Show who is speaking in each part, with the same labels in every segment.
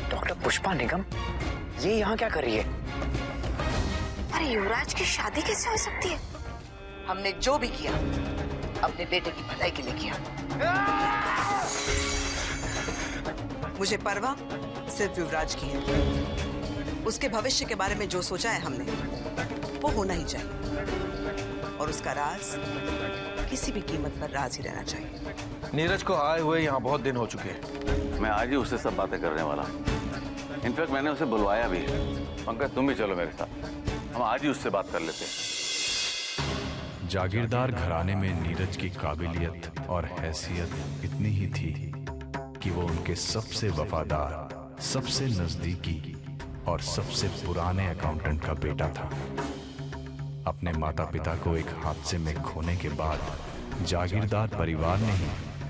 Speaker 1: Doctor Pushpa निगम, ये यहाँ क्या कर रही है?
Speaker 2: अरे युवराज की शादी कैसे हो सकती है?
Speaker 3: हमने जो भी किया अपने बेटे की भलाई के लिए किया। मुझे परवाह सिर्फ युवराज की है। उसके भविष्य के बारे में जो सोचा है हमने वो होना ही चाहिए, और उसका राज किसी भी कीमत पर राज ही रहना चाहिए।
Speaker 4: नीरज को आए हुए यहाँ बहुत दिन हो चुके हैं।
Speaker 5: मैं आज ही उससे सब बातें करने वाला हूँ। इनफैक्ट मैंने उसे बुलवाया भी है। पंकज तुम भी चलो मेरे साथ, हम आज ही उससे बात कर लेते हैं।
Speaker 6: जागीरदार घराने में नीरज की काबिलियत और हैसियत इतनी ही थी कि वो उनके सबसे वफादार, सबसे नजदीकी और सबसे पुराने अकाउंटेंट का बेटा था। अपने माता पिता को एक हादसे में खोने के बाद जागीरदार परिवार ने ही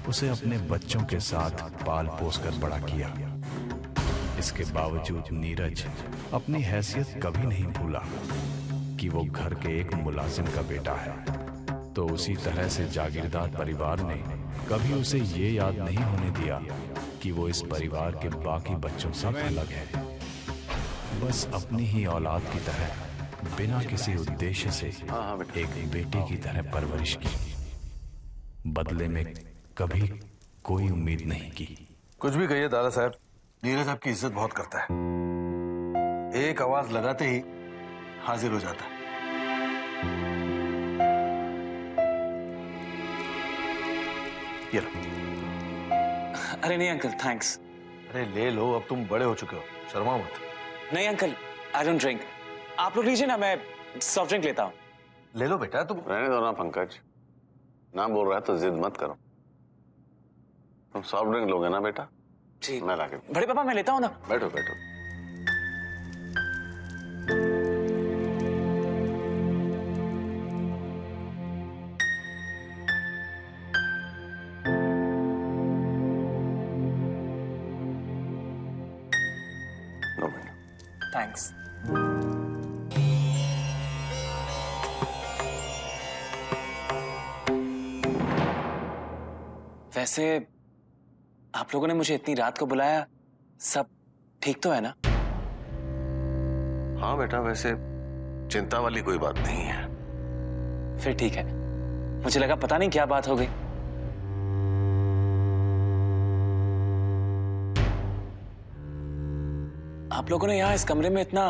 Speaker 6: उसे अपने बच्चों के साथ पाल पोस कर बड़ा किया। इसके बावजूद नीरज अपनी हैसियत कभी नहीं भूला कि वो घर के एक मुलाजिम का बेटा है। तो उसी तरह से जागीरदार परिवार ने कभी उसे ये याद नहीं होने दिया कि वो इस परिवार के बाकी बच्चों से अलग है। बस अपनी ही औलाद की तरह बिना किसी उद्देश्य से एक बेटे की तरह परवरिश की। बदले में कभी कोई उम्मीद नहीं की।
Speaker 4: कुछ भी कहिए दादा साहब, नीरज आपकी इज्जत बहुत करता है। एक आवाज लगाते ही हाजिर हो जाता है। ये लो।
Speaker 7: अरे नहीं अंकल, थैंक्स।
Speaker 4: अरे ले लो, अब तुम बड़े हो चुके हो, शर्मा मत।
Speaker 7: नहीं अंकल, आई डोंट ड्रिंक। आप लोग लीजिए ना, मैं सॉफ्ट ड्रिंक लेता हूँ।
Speaker 4: ले लो बेटा, तुम
Speaker 5: रहने दो ना पंकज, ना बोल रहा है तो जिद मत करो। तुम सॉफ्ट ड्रिंक लोगे ना बेटा?
Speaker 7: जी
Speaker 5: मैं लाके।
Speaker 7: बड़े पापा मैं लेता हूँ ना।
Speaker 5: बैठो बैठो। लो बेटा।
Speaker 7: थैंक्स। वैसे आप लोगों ने मुझे इतनी रात को बुलाया, सब ठीक तो है ना?
Speaker 5: हाँ बेटा, वैसे चिंता वाली कोई बात नहीं है।
Speaker 7: फिर ठीक है। मुझे लगा पता नहीं क्या बात हो गई। आप लोगों ने यहाँ इस कमरे में इतना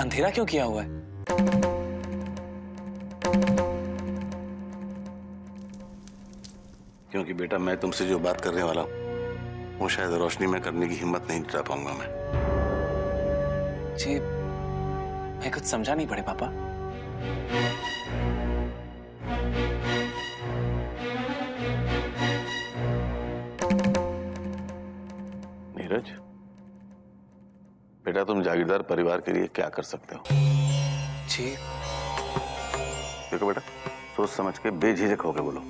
Speaker 7: अंधेरा क्यों किया हुआ है?
Speaker 5: क्योंकि बेटा मैं तुमसे जो बात करने वाला हूं वो शायद रोशनी में करने की हिम्मत नहीं जुटा पाऊंगा मैं।
Speaker 7: जी मैं कुछ समझा नहीं बड़े पापा।
Speaker 5: नीरज बेटा, तुम जागीरदार परिवार के लिए क्या कर सकते हो?
Speaker 7: जी
Speaker 5: देखो बेटा, सोच समझ के बेझिझक होकर बोलो।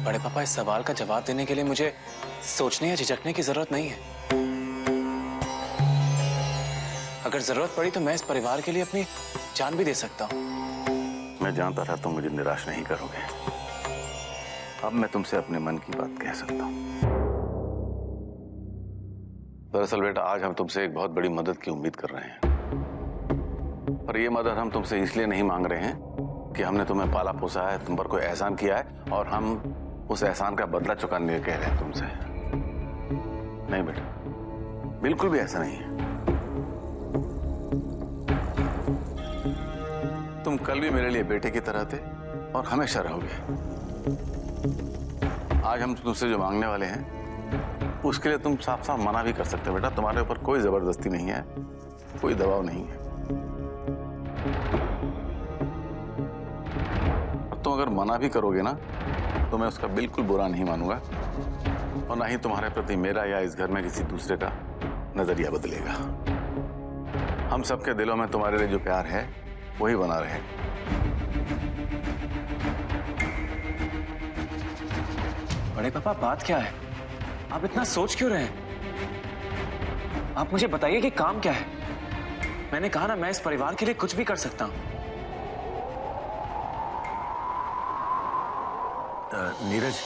Speaker 7: बड़े पापा, इस सवाल का जवाब देने के लिए मुझे सोचने या झिझकने की जरूरत नहीं है। अगर जरूरत पड़ी तो मैं इस परिवार के लिए अपनी जान भी दे सकता हूँ।
Speaker 5: मैं जानता था तुम मुझे निराश नहीं करोगे। अब मैं तुमसे अपने मन की बात कह सकता हूँ। दरअसल बेटा, आज हम तुमसे एक बहुत बड़ी मदद की उम्मीद कर रहे हैं। पर यह मदद हम तुमसे इसलिए नहीं मांग रहे हैं कि हमने तुम्हें पाला पोसा है, तुम पर कोई एहसान किया है और हम उस एहसान का बदला चुकाने कह रहे हैं तुमसे। नहीं बेटा, बिल्कुल भी ऐसा नहीं है। तुम कल भी मेरे लिए बेटे की तरह थे और हमेशा रहोगे। आज हम तुमसे जो मांगने वाले हैं उसके लिए तुम साफ साफ मना भी कर सकते हो बेटा। तुम्हारे ऊपर कोई जबरदस्ती नहीं है, कोई दबाव नहीं है। तुम अगर मना भी करोगे ना तो मैं उसका बिल्कुल बुरा नहीं मानूंगा और ना ही तुम्हारे प्रति मेरा या इस घर में किसी दूसरे का नजरिया बदलेगा। हम सबके दिलों में तुम्हारे लिए जो प्यार है वही बना रहे।
Speaker 7: बड़े पापा, बात क्या है? आप इतना सोच क्यों रहे हैं? आप मुझे बताइए कि काम क्या है। मैंने कहा ना, मैं इस परिवार के लिए कुछ भी कर सकता हूं।
Speaker 4: नीरज,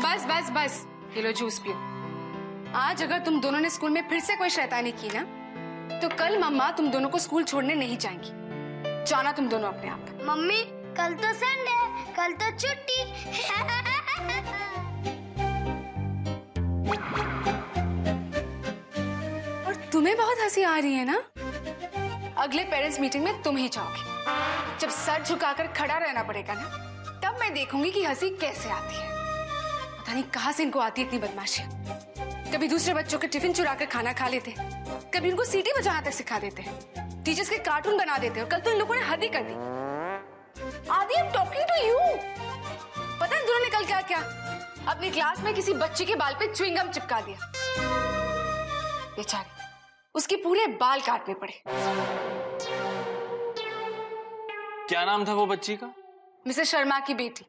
Speaker 8: बस बस बस, ये लो जूस पियो। आज अगर तुम दोनों ने स्कूल में फिर से कोई शैतानी की ना, तो कल मम्मा तुम दोनों को स्कूल छोड़ने नहीं जाएंगी। जाना तुम दोनों अपने आप।
Speaker 9: मम्मी कल तो संडे, कल तो छुट्टी।
Speaker 8: और तुम्हें बहुत हंसी आ रही है ना? अगले पेरेंट्स मीटिंग में तुम ही जाओगे। जब सर झुकाकर खड़ा रहना पड़ेगा ना, तब मैं देखूंगी कि हंसी कैसे आती है। पता नहीं कहां से इनको आती है इतनी बदमाशी। कभी दूसरे बच्चों के टिफिन चुरा कर खाना खा लेते, कभी उनको सीटी बजाना तक सिखा देते हैं, टीचर्स के कार्टून बना देते हैं। और कल तो इन लोगों ने हद ही कर दी। Aadi, I am talking to you. पता है दोनों ने कल क्या किया? अपनी क्लास में किसी बच्ची के बाल पे च्युइंगम चिपका दिया। बेचारी, उसके पूरे बाल काटने पड़े।
Speaker 7: क्या नाम था वो बच्ची का?
Speaker 8: मिसेस शर्मा की बेटी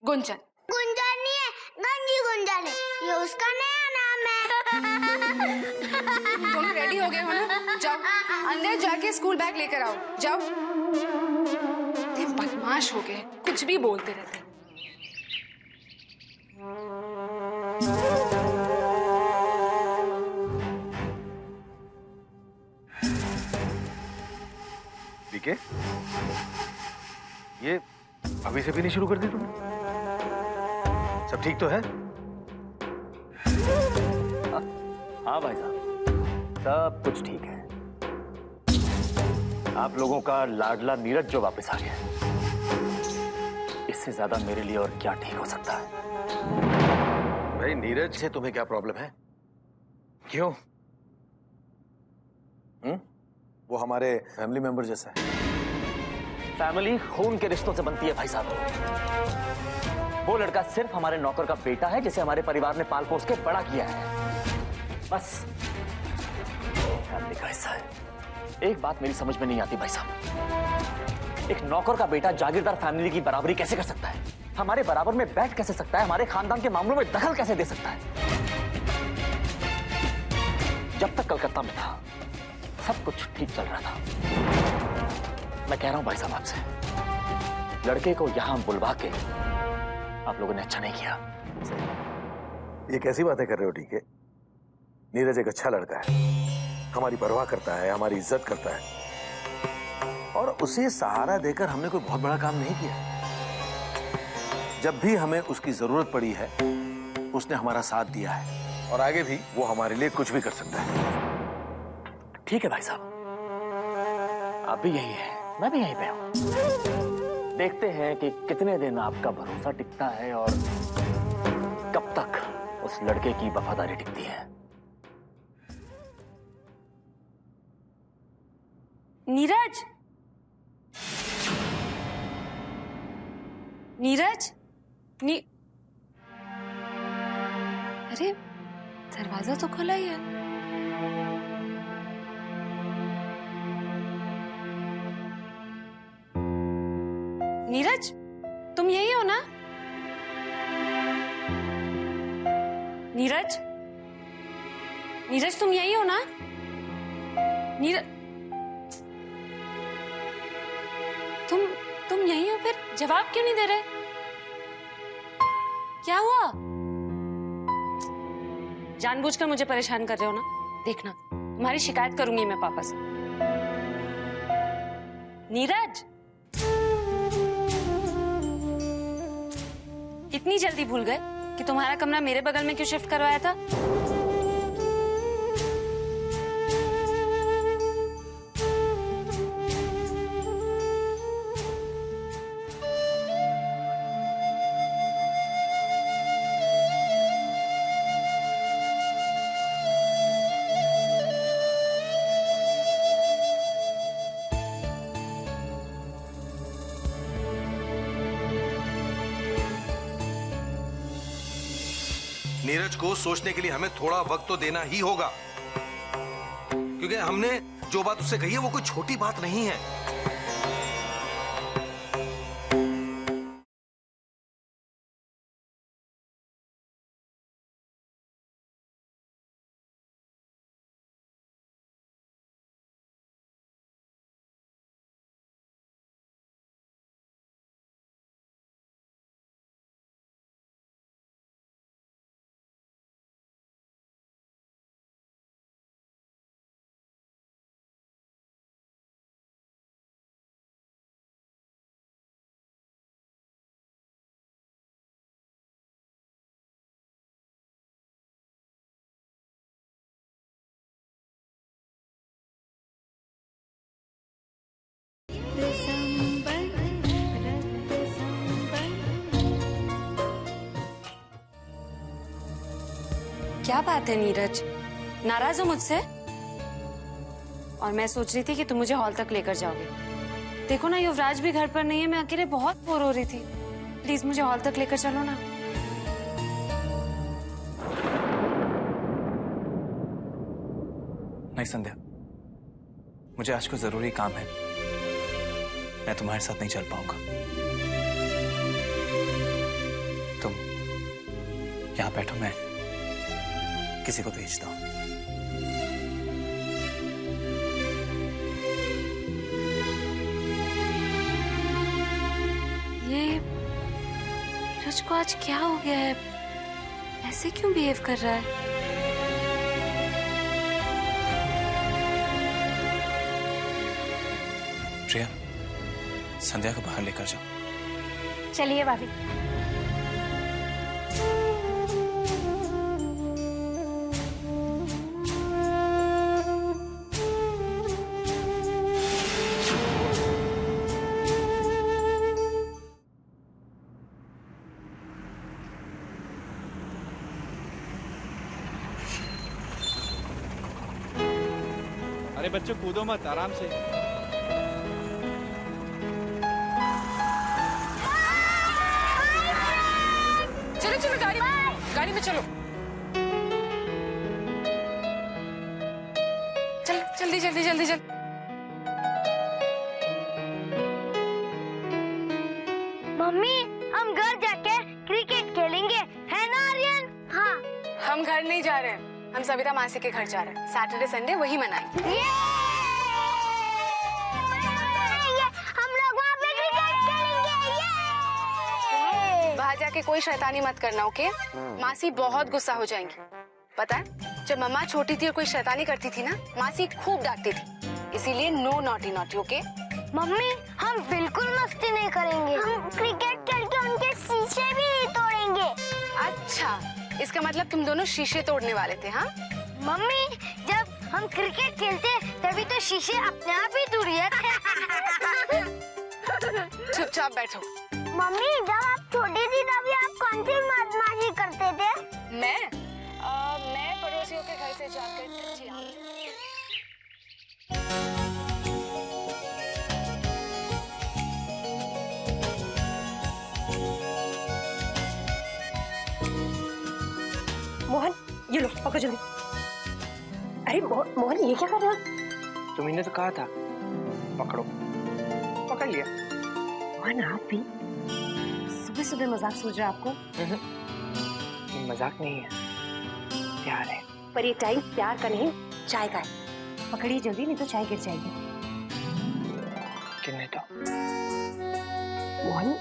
Speaker 8: गुंजन।
Speaker 9: गुंजन नहीं है, गंजी गुंजन है। ये उसका नया नाम है।
Speaker 8: दोनों रेडी हो गए हो ना? जाओ अंदर जाके स्कूल बैग लेकर आओ। जाओ। ये बदमाश हो गए, कुछ भी बोलते रहते।
Speaker 4: ठीक है, ये अभी से भी नहीं शुरू कर दी तुमने? सब ठीक तो है?
Speaker 1: हाँ भाई साहब, सब कुछ ठीक है। आप लोगों का लाडला नीरज जो वापस आ गया, इससे ज्यादा मेरे लिए और क्या ठीक हो सकता है।
Speaker 4: भाई नीरज से तुम्हें क्या प्रॉब्लम है? क्यों? वो हमारे फैमिली मेंबर जैसा है।
Speaker 1: फैमिली खून के रिश्तों से बनती है भाई साहब। वो लड़का सिर्फ हमारे नौकर का बेटा है, जिसे हमारे परिवार ने पाल पोस के बड़ा किया है। बस फैमिली का हिस्सा है। एक बात मेरी समझ में नहीं आती भाई साहब, एक नौकर का बेटा जागीरदार फैमिली की बराबरी कैसे कर सकता है? हमारे बराबर में बैठ कैसे सकता है? हमारे खानदान के मामलों में दखल कैसे दे सकता है? जब तक कलकत्ता में था सब कुछ ठीक चल रहा था। मैं कह रहा हूं भाई साहब आपसे, लड़के को यहां बुलवा के आप लोगों ने अच्छा नहीं किया।
Speaker 4: ये कैसी बातें कर रहे हो? ठीक है, नीरज एक अच्छा लड़का है, हमारी परवाह करता है, हमारी इज्जत करता है, और उसे सहारा देकर हमने कोई बहुत बड़ा काम नहीं किया। जब भी हमें उसकी जरूरत पड़ी है उसने हमारा साथ दिया है, और आगे भी वो हमारे लिए कुछ भी कर सकता है।
Speaker 1: ठीक है भाई साहब, आप भी यही है, मैं भी यहीं पे हूं। देखते हैं कि कितने दिन आपका भरोसा टिकता है और कब तक उस लड़के की वफादारी टिकती है।
Speaker 8: नीरज, नीरज, अरे दरवाजा तो खुला ही है।
Speaker 10: नीरज, तुम यही हो ना? नीरज, नीरज तुम यही हो ना? नीरज, तुम यही हो? फिर जवाब क्यों नहीं दे रहे? क्या हुआ? जानबूझकर मुझे परेशान कर रहे हो ना? देखना, तुम्हारी शिकायत करूंगी मैं पापा से। नीरज, इतनी जल्दी भूल गए कि तुम्हारा कमरा मेरे बगल में क्यों शिफ्ट करवाया था?
Speaker 11: नीरज को सोचने के लिए हमें थोड़ा वक्त तो देना ही होगा, क्योंकि हमने जो बात उससे कही है वो कोई छोटी बात नहीं है। क्या बात है नीरज, नाराज हो मुझसे? और मैं सोच रही थी कि तुम मुझे हॉल तक लेकर जाओगे। देखो ना, युवराज भी घर पर नहीं है, मैं अकेले बहुत बोर हो रही थी। प्लीज मुझे हॉल तक लेकर चलो ना।
Speaker 7: नहीं संध्या, मुझे आज को जरूरी काम है, मैं तुम्हारे साथ नहीं चल पाऊंगा। तुम यहां बैठो, मैं किसी को भेजता हूं।
Speaker 10: ये नीरज को आज क्या हो गया है? ऐसे क्यों बिहेव कर रहा है?
Speaker 7: प्रिया, संध्या को बाहर लेकर जाओ।
Speaker 10: चलिए भाभी।
Speaker 12: अरे बच्चों, कूदो मत, आराम से।
Speaker 8: चलो चलो, गाड़ी में चलो। चल जल्दी जल्दी जल्दी जल्दी।
Speaker 9: मम्मी, हम घर जाके क्रिकेट खेलेंगे, है ना आर्यन? हाँ।
Speaker 8: हम घर नहीं जा रहे हैं, हम सविता मासी के घर जा रहे हैं। सैटरडे संडे वही मनाएंगे।
Speaker 9: हम लोग वहाँ पे क्रिकेट खेलेंगे।
Speaker 8: बाहर जाके कोई शैतानी मत करना, ओके? मासी बहुत गुस्सा हो जाएंगी। पता है, जब मम्मा छोटी थी और कोई शैतानी करती थी ना, मासी खूब डांटती थी। इसीलिए no naughty naughty, okay?
Speaker 9: Mummy, हम बिल्कुल मस्ती नहीं करेंगे। हम क्रिकेट खेल के उनके शीशे भी तोड़ेंगे।
Speaker 8: अच्छा, इसका मतलब तुम दोनों शीशे तोड़ने वाले थे, हाँ?
Speaker 9: मम्मी, जब हम क्रिकेट खेलते तभी तो शीशे अपने आप ही टूट जाते।
Speaker 8: चुपचाप बैठो।
Speaker 9: मम्मी, जब आप छोटी थी तभी आप कौन सी बदमाशी करते थे?
Speaker 8: मैं पड़ोसियों के घर से जाकर कच्चे आम।
Speaker 13: मोहन, ये लो, पकड़ो जल्दी। अरे मोहन, ये क्या कर रहे हो?
Speaker 12: तुम्ही ने तो कहा था, पकड़ो। पकड़ लिया।
Speaker 13: मोहन आप भी
Speaker 11: सुबह सुबह मजाक सूझ रहा है आपको?
Speaker 12: मजाक नहीं है, प्यार है।
Speaker 13: पर ये टाइम प्यार का नहीं, चाय का है। पकड़िए जल्दी, नहीं तो चाय गिर जाएगी।
Speaker 12: गिरने दो।
Speaker 13: मोहन,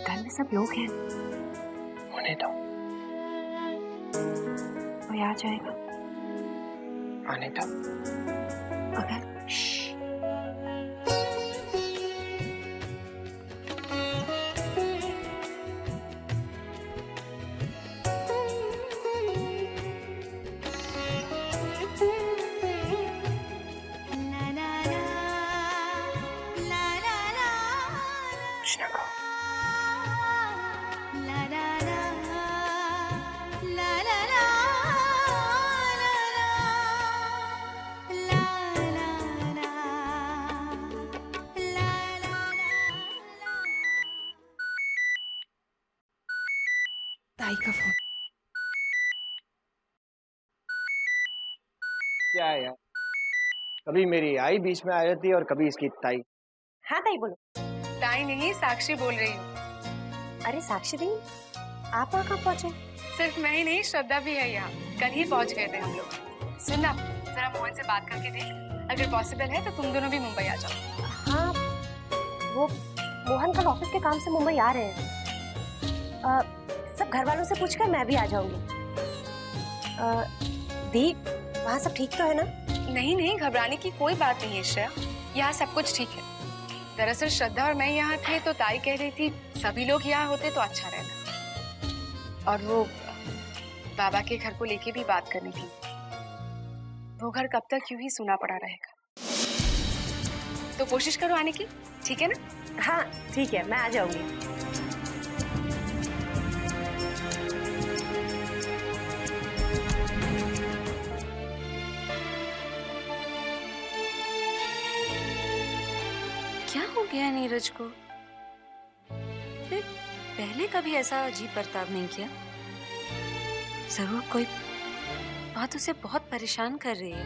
Speaker 13: घर में सब लोग हैं।
Speaker 12: होने दो।
Speaker 13: कोई आ जाएगा।
Speaker 12: आने दो।
Speaker 13: अगर ताई का फोन।
Speaker 12: क्या है यार, कभी मेरी आई बीच में आ जाती है और कभी इसकी ताई।
Speaker 13: हाँ ताई बोलो।
Speaker 8: ताई नहीं, साक्षी बोल रही हूँ।
Speaker 13: अरे साक्षी दी, आप वहाँ कब पहुँचे?
Speaker 8: सिर्फ मैं ही नहीं, श्रद्धा भी है यहाँ। कल ही पहुँच गए थे हम लोग। सुन ना, जरा मोहन से बात करके देख, अगर पॉसिबल है तो तुम दोनों भी मुंबई आ जाओ।
Speaker 13: हाँ, वो मोहन कल ऑफिस के काम से मुंबई आ रहे हैं। सब घर वालों से पूछकर मैं भी आ जाऊंगी। दी, वहाँ सब ठीक तो है ना?
Speaker 8: नहीं नहीं, घबराने की कोई बात नहीं है श्रेया, यहाँ सब कुछ ठीक है। दरअसल श्रद्धा और मैं यहाँ थे तो ताई कह रही थी सभी लोग यहाँ होते तो अच्छा रहता, और वो बाबा के घर को लेके भी बात करनी थी। वो घर कब तक यूं ही सुना पड़ा रहेगा, तो कोशिश करो आने की, ठीक है ना?
Speaker 13: हाँ ठीक है, मैं आ जाऊंगी।
Speaker 11: क्या हो गया नीरज को? पहले कभी ऐसा अजीब बर्ताव नहीं किया। जरूर कोई बात उसे बहुत परेशान कर रही है,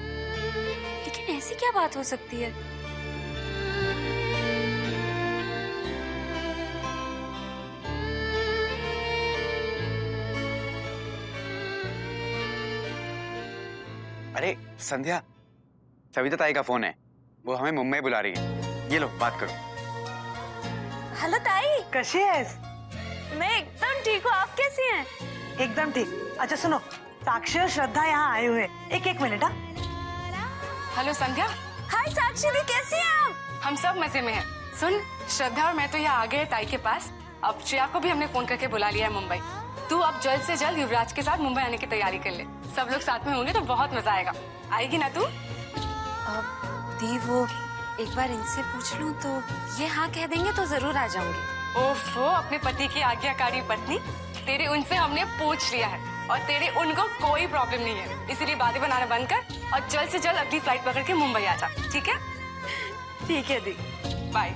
Speaker 11: लेकिन ऐसी क्या बात हो सकती है?
Speaker 14: अरे संध्या, सविता ताई का फोन है, वो हमें मुंबई बुला रही है। ये लो बात करो।
Speaker 11: हेलो ताई,
Speaker 3: कैसी है?
Speaker 11: मैं एकदम ठीक हूँ, आप कैसी हैं?
Speaker 3: एकदम ठीक। अच्छा सुनो, साक्षी और श्रद्धा यहाँ आए हुए। एक मिनट।
Speaker 8: हेलो संध्या।
Speaker 11: हाय साक्षी दी, कैसी हैं आप?
Speaker 8: हम सब मजे में हैं। सुन, श्रद्धा और मैं तो यहाँ आ गए ताई के पास। अब श्रेया को भी हमने फोन करके बुला लिया है मुंबई। तू अब जल्द से जल्द युवराज के साथ मुंबई आने की तैयारी कर ले। सब लोग साथ में होंगे तो बहुत मजा आएगा। आएगी ना तू?
Speaker 11: दी, वो एक बार इनसे पूछ लूं तो ये हाँ कह देंगे तो जरूर आ जाऊंगी।
Speaker 8: ओफो, अपने पति की आज्ञाकारी पत्नी, तेरे उनसे हमने पूछ लिया है और तेरे उनको कोई प्रॉब्लम नहीं है, इसीलिए बातें बनाना बंद कर और जल्द से जल्द अगली फ्लाइट पकड़ के मुंबई आ जा, ठीक है?
Speaker 11: ठीक है दी,
Speaker 8: बाय।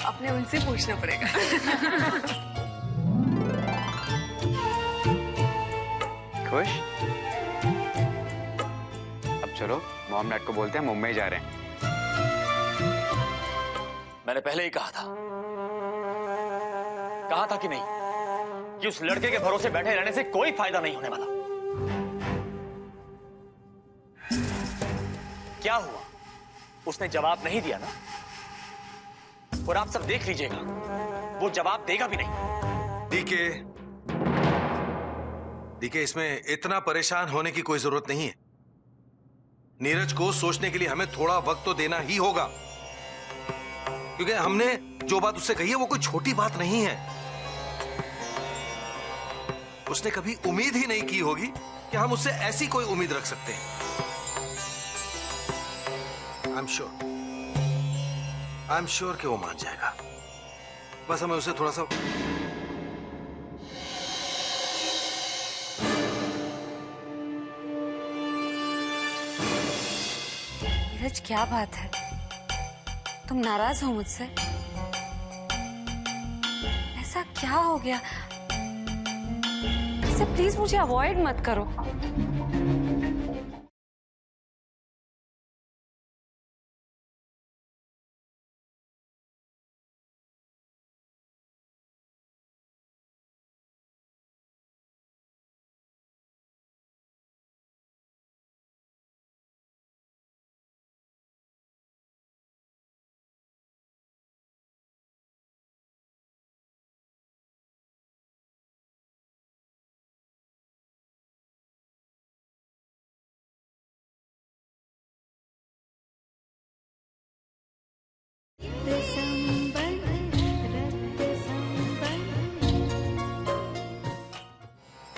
Speaker 8: अपने उनसे पूछना पड़ेगा।
Speaker 14: खुश? अब चलो मॉम डैड को बोलते हैं मुंबई जा रहे हैं।
Speaker 1: मैंने पहले ही कहा था कि नहीं, कि उस लड़के के भरोसे बैठे रहने से कोई फायदा नहीं होने वाला। क्या हुआ? उसने जवाब नहीं दिया ना, और आप सब देख लीजिएगा, वो जवाब देगा भी नहीं।
Speaker 4: डीके, इसमें इतना परेशान होने की कोई जरूरत नहीं है। नीरज को सोचने के लिए हमें थोड़ा वक्त तो देना ही होगा, क्योंकि हमने जो बात उससे कही है वो कोई छोटी बात नहीं है। उसने कभी उम्मीद ही नहीं की होगी कि हम उससे ऐसी कोई उम्मीद रख सकते हैं। आई एम श्योर कि वो मान जाएगा। बस हमें उसे थोड़ा सा
Speaker 11: नीरज, क्या बात है? तुम नाराज हो मुझसे? ऐसा क्या हो गया? प्लीज मुझे अवॉइड मत करो।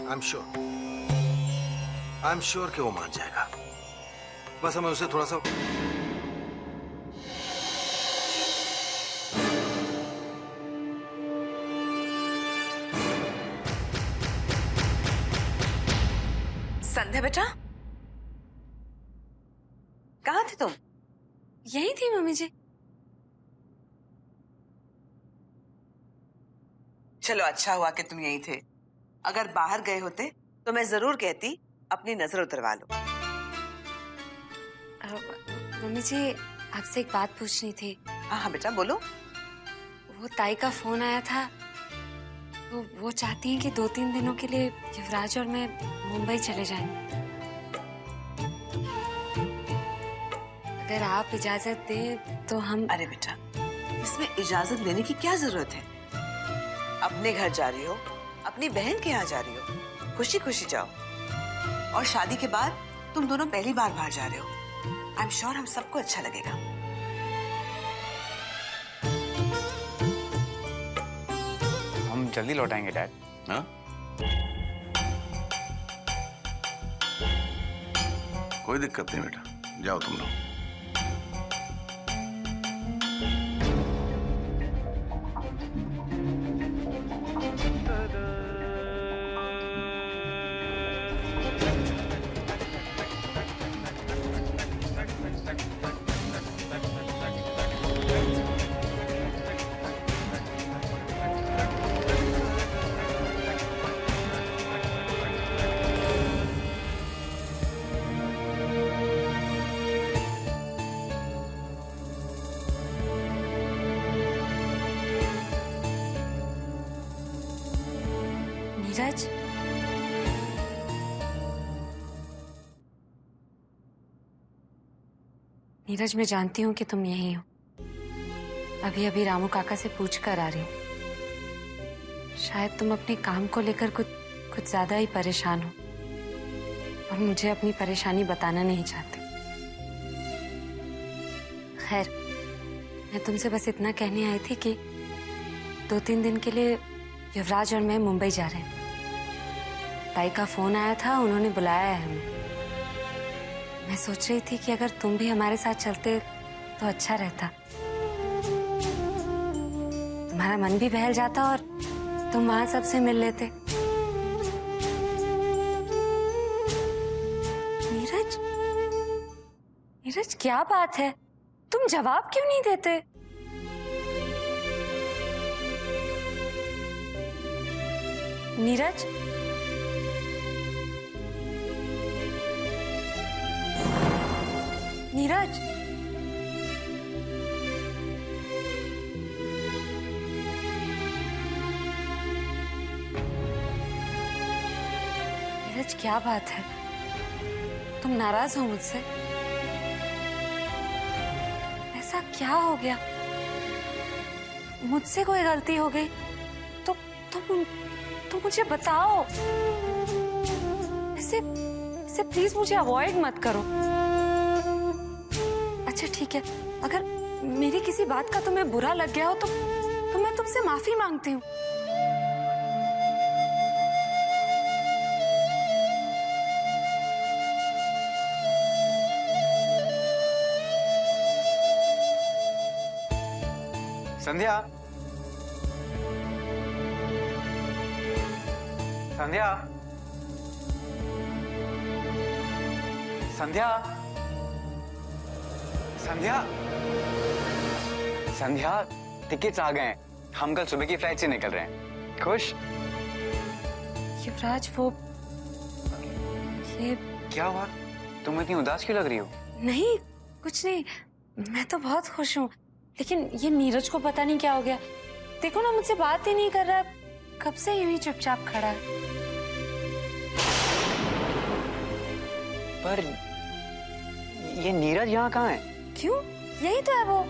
Speaker 4: आई एम श्योर कि वो मान जाएगा। बस हमें उसे थोड़ा सा
Speaker 3: संध्या बेटा, कहाँ थे तुम?
Speaker 11: यही थी मम्मी जी।
Speaker 3: चलो अच्छा हुआ कि तुम यहीं थे। अगर बाहर गए होते तो मैं जरूर कहती अपनी नजर उतरवा लो।
Speaker 11: मम्मी जी आपसे एक बात पूछनी थी।
Speaker 3: हाँ हाँ बेटा बोलो।
Speaker 11: वो ताई का फोन आया था, तो वो चाहती हैं कि 2-3 दिनों के लिए युवराज और मैं मुंबई चले जाएं। अगर आप इजाजत दें तो हम।
Speaker 3: अरे बेटा, इसमें इजाजत लेने की क्या जरूरत है? अपने घर जा रही हो, अपनी बहन के यहाँ जा रही हो, खुशी खुशी जाओ। और शादी के बाद तुम दोनों पहली बार बाहर जा रहे हो। आई एम श्योर हम सबको अच्छा लगेगा।
Speaker 14: हम जल्दी लौट आएंगे डैड।
Speaker 5: हाँ? कोई दिक्कत नहीं बेटा, जाओ तुम लोग।
Speaker 11: नीरज, नीरज मैं जानती हूँ कि तुम यहीं हो। अभी अभी रामू काका से पूछ कर आ रही हूँ। शायद तुम अपने काम को लेकर कुछ ज्यादा ही परेशान हो और मुझे अपनी परेशानी बताना नहीं चाहते। खैर, मैं तुमसे बस इतना कहने आई थी कि 2-3 दिन के लिए युवराज और मैं मुंबई जा रहे हैं। ताई का फोन आया था, उन्होंने बुलाया है हमें। मैं सोच रही थी कि अगर तुम भी हमारे साथ चलते तो अच्छा रहता। तुम्हारा मन भी बहल जाता और तुम वहां सबसे मिल लेते। नीरज, नीरज क्या बात है? तुम जवाब क्यों नहीं देते? नीरज, नीरज, नीरज क्या बात है? तुम नाराज हो मुझसे? ऐसा क्या हो गया? मुझसे कोई गलती हो गई तो तुम मुझे बताओ। ऐसे प्लीज मुझे अवॉइड मत करो। अच्छा ठीक है, अगर मेरी किसी बात का तुम्हें बुरा लग गया हो तो मैं तुमसे माफी मांगती हूँ।
Speaker 14: संध्या, संध्या, संध्या, संध्या, संध्या, टिकट्स आ गए हैं। हम कल सुबह की फ्लाइट से निकल रहे हैं। खुश?
Speaker 11: युवराज वो ये
Speaker 14: क्या हुआ? तुम इतनी उदास क्यों लग रही हो?
Speaker 11: नहीं, कुछ नहीं, मैं तो बहुत खुश हूँ। लेकिन ये नीरज को पता नहीं क्या हो गया। देखो ना, मुझसे बात ही नहीं कर रहा, कब से यूं ही चुपचाप खड़ा है।
Speaker 14: पर ये नीरज यहाँ कहाँ है?
Speaker 11: क्यों? यही तो है वो।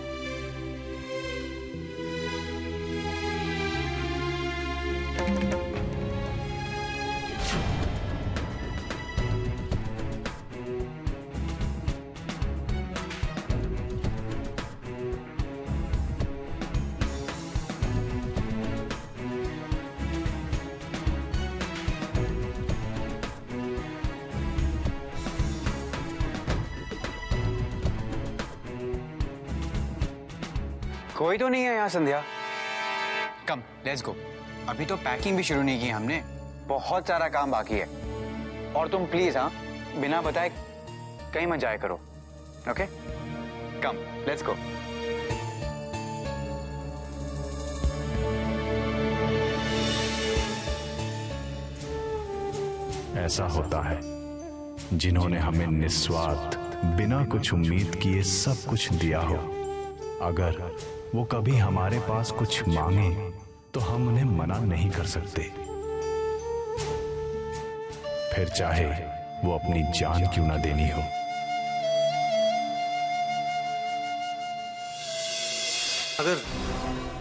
Speaker 14: कोई तो नहीं है यहाँ संध्या। Come let's go. अभी तो पैकिंग भी शुरू नहीं की हमने, बहुत सारा काम बाकी है। और तुम प्लीज हाँ बिना बताए कहीं मत जाया करो, ओके? Come let's go.
Speaker 6: ऐसा होता है जिन्होंने हमें निस्वार्थ बिना कुछ उम्मीद किए सब कुछ दिया हो, अगर वो कभी हमारे पास कुछ मांगे तो हम उन्हें मना नहीं कर सकते, फिर चाहे वो अपनी जान क्यों ना देनी हो।
Speaker 4: अगर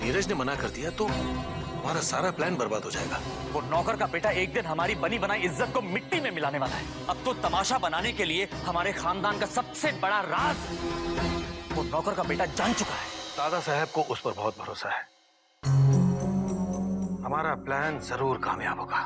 Speaker 4: नीरज ने मना कर दिया तो हमारा सारा प्लान बर्बाद हो जाएगा।
Speaker 1: वो नौकर का बेटा एक दिन हमारी बनी बनाई इज्जत को मिट्टी में मिलाने वाला है। अब तो तमाशा बनाने के लिए हमारे खानदान का सबसे बड़ा राज वो नौकर का बेटा जान चुका है।
Speaker 4: दादा साहब को उस पर बहुत भरोसा है। हमारा प्लान जरूर कामयाब होगा।